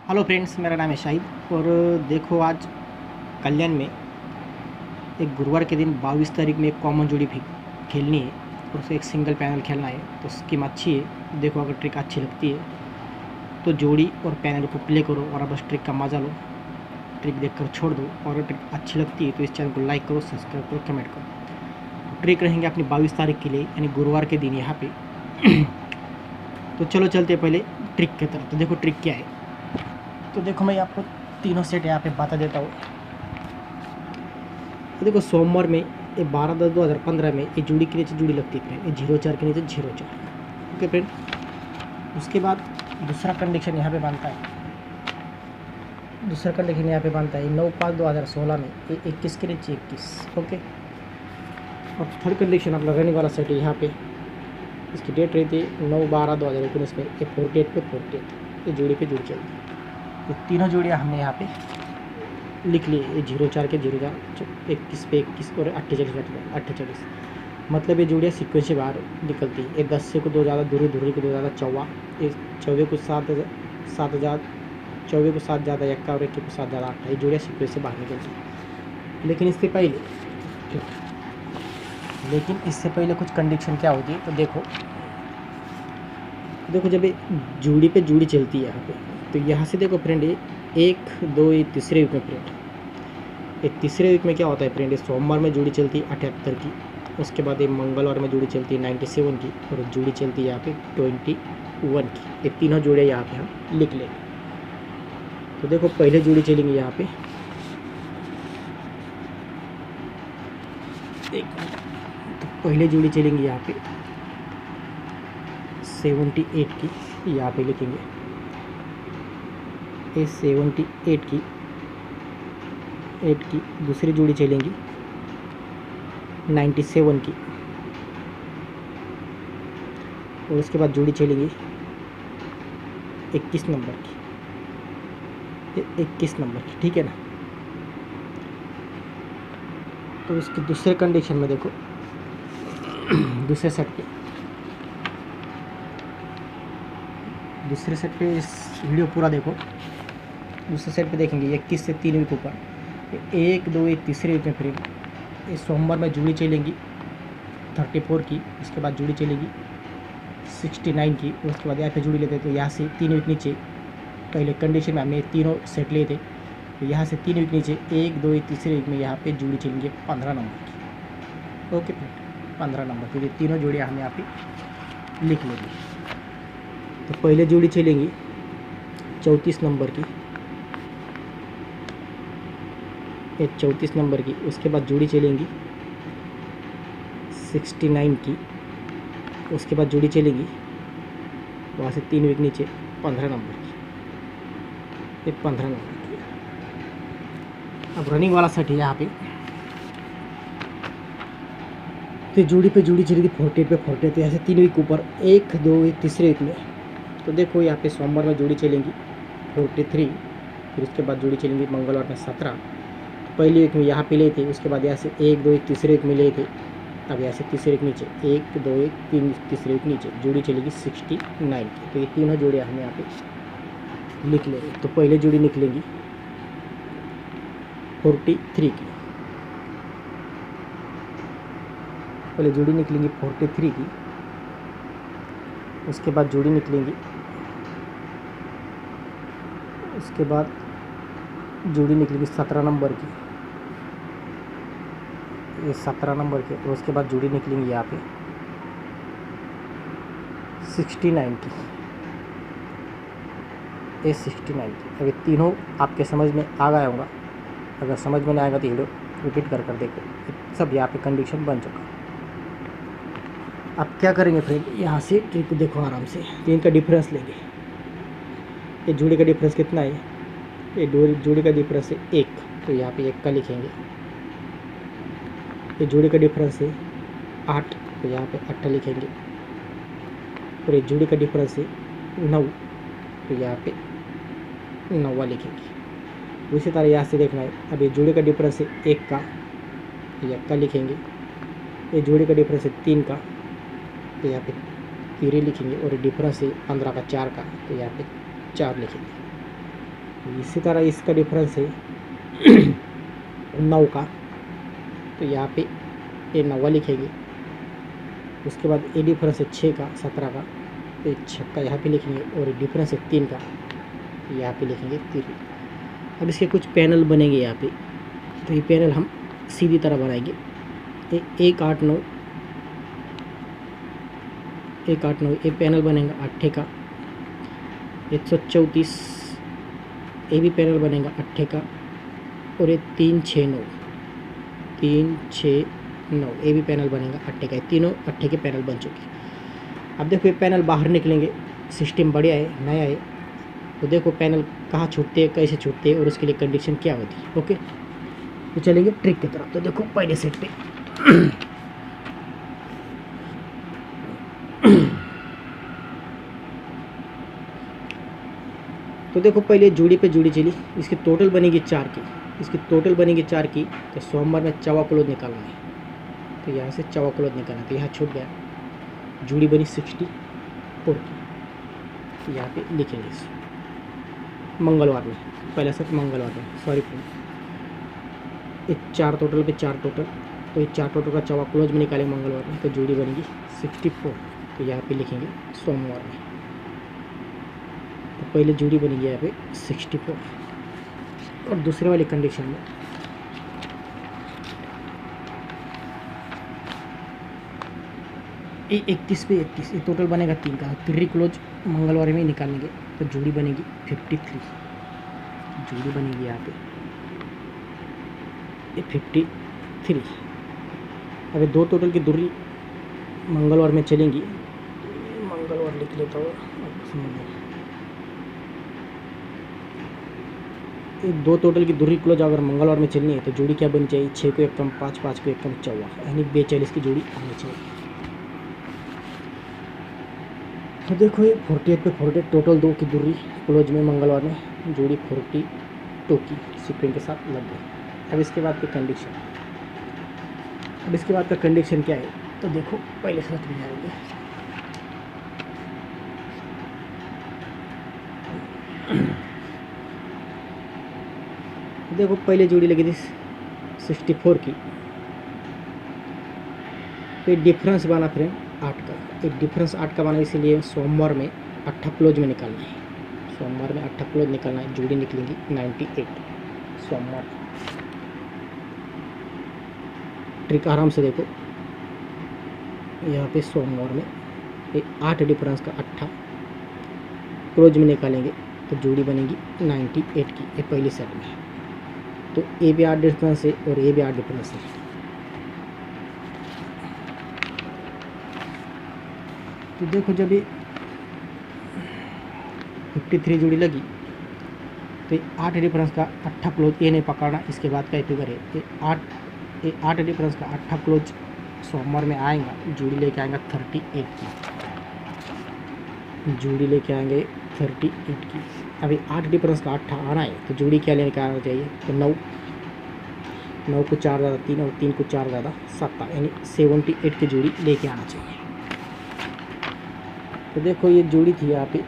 Hello friends, मेरा नाम है शाहिद। और देखो, आज कल्याण में एक गुरुवार के दिन 22 तारीख में एक कॉमन जोड़ी भी खेलनी है और उसे एक सिंगल पैनल खेलना है। तो स्कीम अच्छी है। देखो, अगर ट्रिक अच्छी लगती है तो जोड़ी और पैनल को प्ले करो और बस ट्रिक का मज़ा लो। ट्रिक देखकर छोड़ दो। और अगर ट्रिक अच्छी लगती है तो इस चैनल को लाइक करो, सब्सक्राइब करो, कमेंट करो। ट्रिक रहेंगे अपनी 22 तारीख के लिए, यानी गुरुवार के दिन यहाँ पे। तो चलो चलते पहले ट्रिक की तरफ। तो देखो ट्रिक क्या है। तो देखो, मैं आपको तीनों सेट यहाँ पे बता देता हूँ। तो देखो, सोमवार में ये 12/10/2015 में ये जोड़ी के नीचे जोड़ी लगती है, ये 0-4 के नीचे 0-4। Okay friend. उसके बाद दूसरा कंडीशन यहाँ पे बनता है। दूसरा कंडीशन यहाँ पे बनता है 9/5/2016 में ये 21 के नीचे 21। ओके। और थर्ड कंडीशन अपना रनिंग वाला सेट है यहाँ पे। इसकी डेट रहती है 9/12/2019 में, ये 48 पे 48 ये जोड़ी पे जुड़ चलती है। तो तीनों जोड़ियाँ हमने यहाँ पे लिख ली। ये 0-4 के 0-4, 21 पे 21 और 48 पे 48। मतलब ये जोड़ियाँ सीक्वेंस से बाहर निकलती है। ये 10 से को 2 ज़्यादा, दूरी को 2 ज़्यादा 14, ये 14 को 7 ज़्यादा, 14 को 7 ज़्यादा 1 और 1 को 7 ज़्यादा 8। ये जोड़ियाँ सीक्वेंस से बाहर निकलती है। लेकिन इससे पहले कुछ कंडीशन क्या होती है। तो देखो जब ये जोड़ी पे जोड़ी चलती है यहाँ पे, तो यहाँ से देखो फ्रेंड, ये 1 2 ये तीसरे वीक में फ्रेंड, ये तीसरे वीक में क्या होता है फ्रेंड, ये सोमवार में जोड़ी चलती है 78 की। उसके बाद ये मंगलवार में जोड़ी चलती है 97 की और जोड़ी चलती है यहाँ पे 21 की। ये तीनों जोड़े यहाँ पे हम लिख लेंगे। तो देखो, पहले जोड़ी चलेंगे यहाँ पे, तो पहले जोड़ी चलेंगे यहाँ पे 78 की, यहाँ पे लिखेंगे ये 78 की 8 की। दूसरी जोड़ी चलेंगी 97 की और उसके बाद जोड़ी चलेंगी 21 नंबर की, 21 नंबर की। ठीक है ना। तो इसके दूसरे कंडीशन में देखो, दूसरे सेट पे इस वीडियो पूरा देखो। दूसरे सेट पे देखेंगे 21 से 3 वीक ऊपर 1 2 ये तीसरे वीक में फिर ये सोमवार में जोड़ी चलेंगी 34 की। उसके बाद जोड़ी चलेगी 69 की। उसके बाद यहाँ पे जोड़ी लेते हैं, तो यहाँ से 3 वीक नीचे, पहले कंडीशन में हमने तीनों सेट लिए थे, तो यहाँ से 3 वीक नीचे 1 2 ये तीसरे वीक में यहाँ पे जोड़ी चलेंगे 15 नंबर की। ओके फ्रेंड, 15 नंबर की। ये तीनों जोड़ियाँ हम यहाँ पे लिख लेंगे। तो पहले जोड़ी चलेंगी 34 नंबर की, ये 34 नंबर की। उसके बाद जोड़ी चलेंगी 69 की। उसके बाद जोड़ी चलेगी वहाँ से 3 वीक नीचे 15 नंबर की, ये 15 नंबर की। अब रनिंग वाला सेट है यहाँ पे, तो जोड़ी पे जोड़ी चलेगी 48 पे 48। ऐसे 3 वीक ऊपर 1 2 एक तीसरे वीक में। तो देखो, यहाँ पे सोमवार में जोड़ी चलेंगी 43, फिर उसके बाद जोड़ी चलेंगी मंगलवार में 17। पहले वीक में यहाँ पे ले थे, उसके बाद यहाँ से 1 2 एक तीसरे वीक में ले थे। अब यहाँ से तीसरे वीक नीचे 1 2 1 3 तीसरे वीक नीचे जोड़ी चलेगी 69 की। तो ये तीनों जोड़ियाँ हम यहाँ पे लिख लेंगे। तो पहले जोड़ी निकलेंगी 43 की, पहले जोड़ी निकलेंगी 43 की। उसके बाद जोड़ी निकलेंगी, उसके बाद जोड़ी निकलेगी 17 नंबर की, ये 17 नंबर के। और उसके बाद जोड़ी निकलेंगी यहाँ पे 69 की, ये 69 की। अभी तीनों आपके समझ में आ गया होगा। अगर समझ में नहीं आएगा तो वीडियो रिपीट कर देखो। सब यहाँ पे कंडीशन बन चुका। अब क्या करेंगे फ्रेंड, यहाँ से ट्रिक को देखो आराम से। तो इनका डिफरेंस लेंगे। ये जोड़ी का डिफरेंस कितना है, ये जोड़ी का डिफरेंस है 1, तो यहाँ पे 1 का लिखेंगे। ये जोड़ी का डिफरेंस है 8, तो यहाँ पे 8 लिखेंगे। और ये जोड़ी का डिफरेंस है 9, तो यहाँ पे 9 लिखेंगे। उसी तरह यहाँ से देखना है। अब ये जोड़ी का डिफरेंस है 1 का, तो 1 का लिखेंगे। ये जोड़ी का डिफरेंस है 3 का, तो यहाँ पे 3 लिखेंगे। और डिफरेंस है 15 का 4 का, तो यहाँ पे 4 लिखेंगे। तो इसी तरह इसका डिफरेंस है 9 का, तो यहाँ पे ये 9 लिखेंगे। उसके बाद ये डिफरेंस है 6 का 17 का, तो ये 6 का यहाँ पे लिखेंगे, और ये डिफरेंस है 3 का, तो यहाँ पे लिखेंगे 3। अब इसके कुछ पैनल बनेंगे यहाँ पे, तो ये पैनल हम सीधी तरह बनाएंगे। 189 ये पैनल बनेगा 8 का। 134 ये भी पैनल बनेगा 8 का, और ये 369 ये भी पैनल बनेगा 8 का। तीनों 8 के पैनल बन चुके। अब देखो ये पैनल बाहर निकलेंगे, सिस्टम बढ़िया है, नया है, तो देखो पैनल कहाँ छूटते हैं, कैसे छूटते हैं, और उसके लिए कंडीशन क्या होती है। ओके, तो चलेंगे ट्रिक की तरफ। तो देखो पहले सेट पे तो देखो पहले जोड़ी पे जोड़ी चली, इसकी टोटल बनेगी 4 की, तो सोमवार में चवा क्लोज निकालना है। तो यहाँ से चवा क्लोज निकालना, तो यहाँ छूट गया, जोड़ी बनी 64 की। तो यहाँ पे लिखेंगे मंगलवार में, पहला सेट मंगलवार में, सॉरी फ्रेंड, ये 4 टोटल पे 4 टोटल, तो ये 4 टोटल का चवा क्लोज में निकालेंगे मंगलवार में, तो जोड़ी बनेगी 64। तो यहाँ पे लिखेंगे सोमवार में, तो पहले जोड़ी बनेगी यहाँ पे 64। और दूसरे वाली कंडीशन में ये 31 पे 31, ये टोटल बनेगा 3 का, 3 क्लोज मंगलवार में निकालेंगे, तो जोड़ी बनेगी 53। जोड़ी बनेगी यहाँ पे ये 53। अगर 2 टोटल की दूरी मंगलवार में चलेंगी, मंगलवार लिख लेता हूँ, ये 2 टोटल की दूरी क्लोज अगर मंगलवार में चलनी है, तो जोड़ी क्या बनी चाहिए, 6 को 1 कम 5, 5 को 1 कम 14, यानी 42 की जोड़ी आनी चाहिए। तो देखो ये 48 पे 48 टोटल 2 की दूरी क्लोज में मंगलवार में, जोड़ी 42 की सीक्वेंस के साथ लग गई। अब इसके बाद की कंडीशन, क्या है, तो देखो पहले से समझ जाएंगे। देखो पहले जोड़ी लगी थी 64 की, तो ये डिफरेंस बना फ्रेंड 8 का, एक डिफरेंस 8 का बना, इसीलिए सोमवार में 8 क्लोज में निकालना है, सोमवार में 8 क्लोज निकालना है, जोड़ी निकलेंगी 98 सोमवार। ट्रिक आराम से देखो, यहाँ पे सोमवार में 8 डिफरेंस का 8 क्लोज में निकालेंगे, तो जोड़ी बनेगी 98 की, ये पहली सेट में। तो ए भी 8 डिफरेंस है और ए भी 8 डिफरेंस है। तो देखो जब ये 53 जोड़ी लगी, तो 8 डिफरेंस का 8 क्लोज ये नहीं पकड़ना, इसके बाद का फिगर है ये 8 डिफरेंस का 8 क्लोज सोमवार में आएगा, जोड़ी लेके आएगा 38 की, जोड़ी लेके आएंगे 38 की। अभी 8 डिफरेंस का 8 आना है, तो जोड़ी क्या लेके आना चाहिए, तो 9 को 4 ज़्यादा 3 और 3 को 4 ज़्यादा 7, यानी 78 की जोड़ी लेके आना चाहिए। तो देखो ये जोड़ी थी यहाँ पे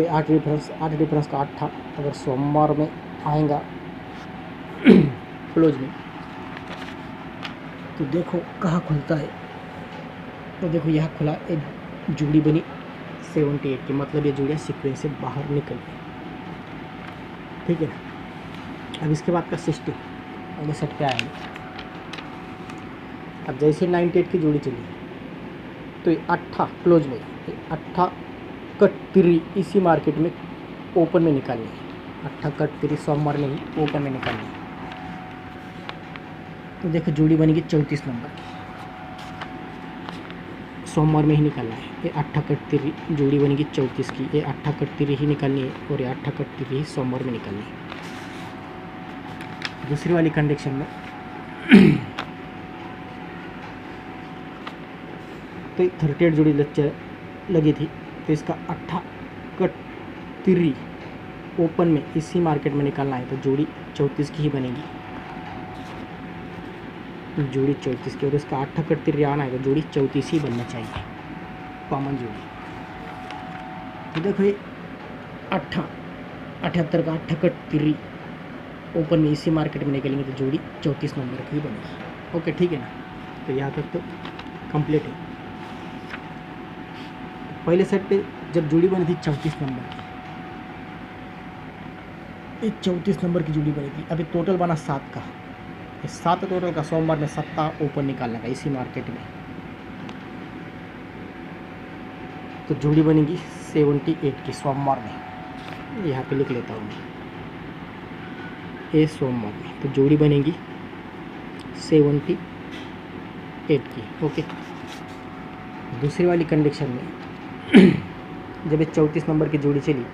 8 डिफरेंस का 8 था, अगर सोमवार में आएगा क्लोज में, तो देखो कहाँ खुलता है, तो देखो यहाँ खुला, एक जोड़ी बनी 78 की, मतलब ये जोड़ियाँ सीक्वेंस से बाहर निकल गई। ठीक है, अब इसके बाद का सिस्टम अगले सेट पे आएंगे। अब जैसे 98 की जोड़ी चली, तो ये 8 क्लोज में, 8 कट 3 इसी मार्केट में ओपन में निकालनी है, 8 कट 3 सोमवार में ही ओपन में निकालनी है। तो देखो जोड़ी बनेगी 34 नंबर की, सोमवार में ही निकालना है। ये 8 कट 3 जोड़ी बनेगी 34 की, ये 8 कट 3 ही निकालनी है, और ये 8 कट 3 ही सोमवार में निकालनी है। दूसरी वाली कंडीशन में तो 38 जोड़ी लगी थी, तो इसका 8 कट 3 ओपन में इसी मार्केट में निकालना है, तो जोड़ी 34 की ही बनेगी, जोड़ी 34 की, और इसका 8 कट 3 आना है, तो जोड़ी 34 ही बनना चाहिए, कॉमन जोड़ी। तो देखो ये 8 78 का ठकट तिर्री ओपन में इसी मार्केट में निकलेंगे तो जोड़ी 34 नंबर की बनेगी। ओके ठीक है ना, तो यहाँ तक तो कंप्लीट है। पहले सेट पे जब जोड़ी बनी थी 34 नंबर की, ये 34 नंबर की जोड़ी बनी थी। अभी टोटल बना 7 का, इस 7 टोटल का सोमवार में 7 ओपन निकालने का इसी मार्केट में, तो जोड़ी बनेगी 78 की सोमवार में। यहाँ पे लिख लेता हूँ मैं, ये सोमवार में तो जोड़ी बनेगी 78 की। ओके, दूसरी वाली कंडीशन में जब ये 34 नंबर की जोड़ी चली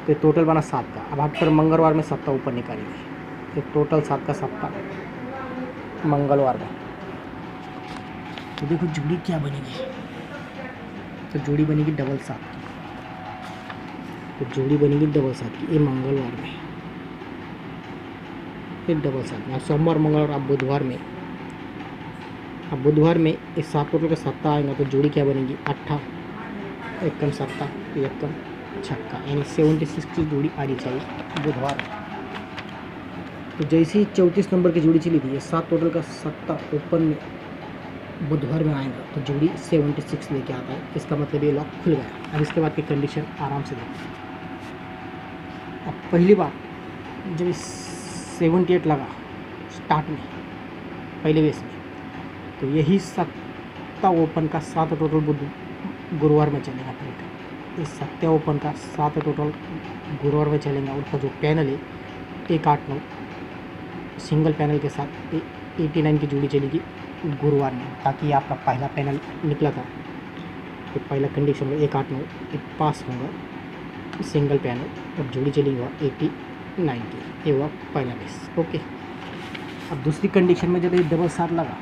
तो टोटल बना 7 का। अब हट कर मंगलवार में 7 ऊपर निकालेंगे, तो टोटल 7 का 7 मंगलवार में। तो देखो जोड़ी क्या बनेगी, तो जोड़ी बनेगी डबल 7 की, तो जोड़ी बनेगी डबल 7 की। ये मंगलवार में, ये डबल 7 में। अब सोमवार मंगलवार, अब बुधवार में, अब बुधवार में इस 7 टोटल का 7 आएगा तो जोड़ी क्या बनेगी 8 एकम 7 एकम छक्का, यानी 76 की जोड़ी आनी चाहिए बुधवार में। तो जैसे ही 34 नंबर की जोड़ी चली थी, ये 7 टोटल का 7 ओपन में बुधवार में आएगा तो जोड़ी 76 लेके आता है। इसका मतलब ये लॉक खुल गया। अब इसके बाद की कंडीशन आराम से देखो। अब पहली बार जब 78 लगा स्टार्ट में पहले बेस में, तो यही 7 ओपन का 7 टोटल गुरुवार में चलेगा। फिर इस 7 ओपन का 7 टोटल गुरुवार में चलेगा। उसका जो पैनल है 189 सिंगल पैनल के साथ 89 की जोड़ी चलेगी गुरुवार में, ताकि आपका पहला पैनल निकला था तो पहला कंडीशन में 189 पास होगा सिंगल पैनल और जोड़ी चलेगी 89 की। ये हुआ पहला बेस। ओके, अब दूसरी कंडीशन में जब ये डबल 7 लगा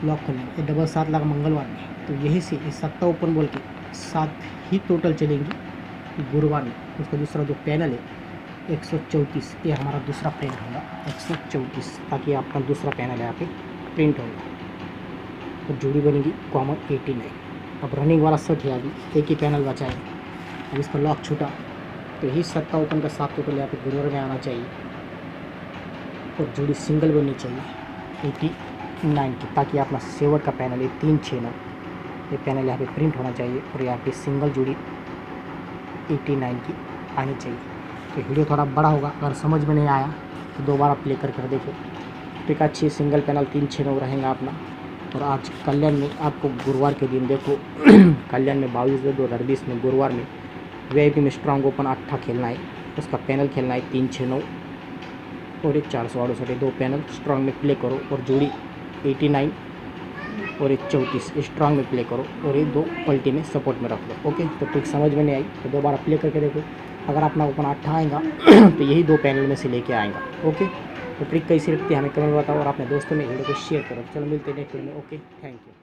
लॉक करने में, ये डबल 7 लगा मंगलवार में, तो यही से ये 7 ओपन बोल के 7 ही टोटल चलेंगी गुरुवार में। उसका दूसरा जो पैनल है 134, ये हमारा दूसरा पैनल होगा 134, ताकि आपका दूसरा पैनल यहाँ पे प्रिंट होगा। तो जोड़ी बनेगी कॉमन 89। अब रनिंग वाला सेट है, अभी एक ही पैनल बचा है। अब इसका लॉक छूटा तो यही 7 ओपन का 7 टोटल यहाँ पे गुरुवार में आना चाहिए और जोड़ी सिंगल बननी चाहिए 89 की, ताकि अपना सेवर का पैनल है 369, ये पैनल यहाँ पे प्रिंट होना चाहिए और यहाँ पे सिंगल जोड़ी 89 की आनी चाहिए। तो वीडियो थोड़ा बड़ा होगा, अगर समझ में नहीं आया तो दोबारा प्ले कर देखो। एक अच्छी सिंगल पैनल 369 रहेगा अपना। और आज कल्याण में आपको गुरुवार के दिन देखो कल्याण में 22/2/2020 में गुरुवार में VIP में स्ट्रांग ओपन 8 खेलना है, उसका पैनल खेलना है 369 और एक 468, 2 पैनल स्ट्रांग में प्ले करो और जोड़ी 89 और एक 34 स्ट्रांग में प्ले करो और ये 2 पल्टी में सपोर्ट में रख लो। ओके, तो ट्रिक समझ में नहीं आई तो दोबारा प्ले करके देखो। अगर अपना ओपन 8 आएगा तो यही 2 पैनल में से लेके आएगा। ओके, तो ट्रिक कैसी लगती है हमें कमेंट बताओ और अपने दोस्तों में वीडियो को शेयर करो। चलो मिलते हैं नेक्स्ट वीडियो में। Okay, thank you.